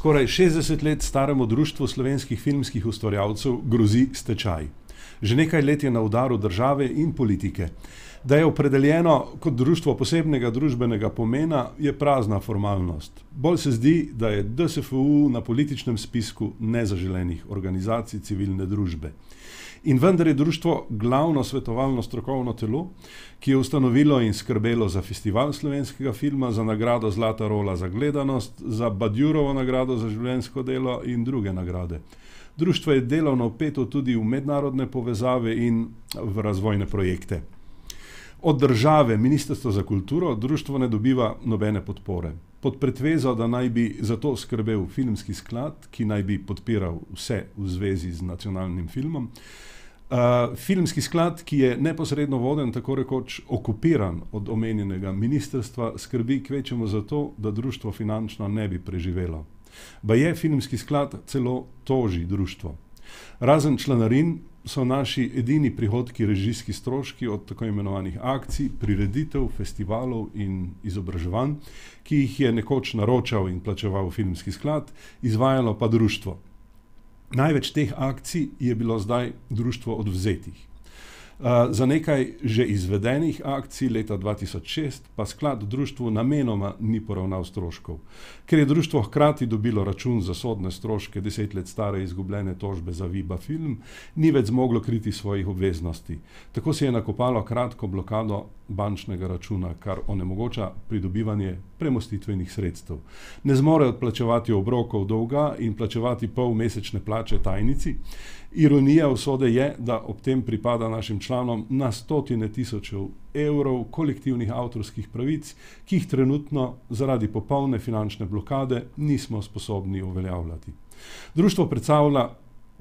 Skoraj 60 let staremu društvu slovenskih filmskih ustvarjalcev grozi stečaj. Že nekaj let je na udaru države in politike. Da je opredeljeno kot društvo posebnega družbenega pomena, je prazna formalnost. Bolj se zdi, da je DSFU na političnem spisku nezaželenih organizacij civilne družbe. In vendar je društvo glavno svetovalno strokovno telo, ki je ustanovilo in skrbelo za festival slovenskega filma, za nagrado Zlata rola za gledanost, za Badjurovo nagrado za življenjsko delo in druge nagrade. Društvo je delovno vpeto tudi v mednarodne povezave in v razvojne projekte. Od države, Ministrstva za kulturo, društvo ne dobiva nobene podpore. Pod pretvezo, da naj bi za to skrbel filmski sklad, ki naj bi podpiral vse v zvezi z nacionalnim filmom. Filmski sklad, ki je neposredno voden, tako rekoč okupiran od omenjenega ministrstva, skrbi kvečjemu za to, da društvo finančno ne bi preživelo. Baje filmski sklad celo toži društvo. Razen članarin so naši edini prihodki režijski stroški od tako imenovanih akcij, prireditev, festivalov in izobraževanj, ki jih je nekoč naročal in plačeval filmski sklad, izvajalo pa društvo. Največ teh akcij je bilo zdaj društvo odvzetih. Za nekaj že izvedenih akcij leta 2006 pa sklad društvu namenoma ni poravnal stroškov. Ker je društvo hkrati dobilo račun za sodne stroške 10 let stare izgubljene tožbe za Viba film, ni več zmoglo kriti svojih obveznosti. Tako se je nakopalo kratko blokado bančnega računa, kar onemogoča pridobivanje premostitvenih sredstev. Ne zmore odplačevati obrokov dolga in plačevati polmesečne plače tajnici. Ironija usode je, da ob tem pripada našim članom na stotine tisočev evrov kolektivnih avtorskih pravic, ki jih trenutno zaradi popolne finančne blokade nismo sposobni uveljavljati. Društvo predstavlja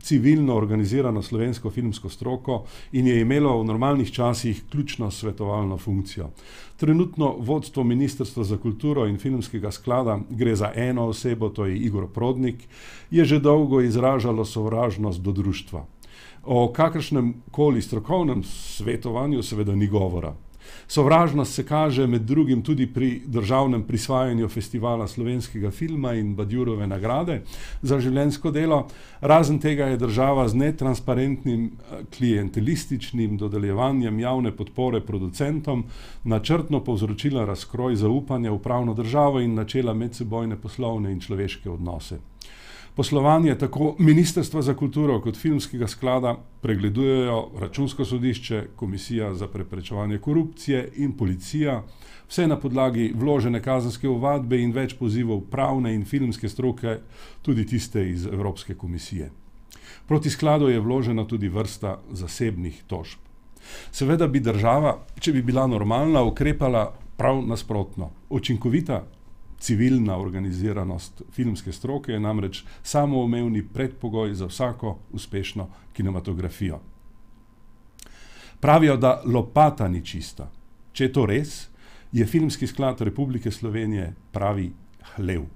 civilno organizirano slovensko filmsko stroko in je imelo v normalnih časih ključno svetovalno funkcijo. Trenutno vodstvo Ministrstva za kulturo in filmskega sklada, gre za eno osebo, to je Igor Prodnik, je že dolgo izražalo sovražnost do društva. O kakršnem koli strokovnem svetovanju seveda ni govora. Sovražnost se kaže med drugim tudi pri državnem prisvajanju festivala slovenskega filma in Badjurove nagrade za življenjsko delo. Razen tega je država z netransparentnim klientelističnim dodeljevanjem javne podpore producentom načrtno povzročila razkroj zaupanja v pravno državo in načela medsebojne poslovne in človeške odnose. Poslovanje tako Ministrstva za kulturo kot filmskega sklada pregledujejo Računsko sodišče, Komisija za preprečevanje korupcije in policija, vse na podlagi vložene kazenske ovadbe in več pozivov pravne in filmske stroke, tudi tiste iz Evropske komisije. Proti skladu je vložena tudi vrsta zasebnih tožb. Seveda bi država, če bi bila normalna, ukrepala prav nasprotno. Učinkovita civilna organiziranost filmske stroke je namreč samoumevni predpogoj za vsako uspešno kinematografijo. Pravijo, da lopata ni čista. Če je to res, je Filmski sklad Republike Slovenije pravi hlev.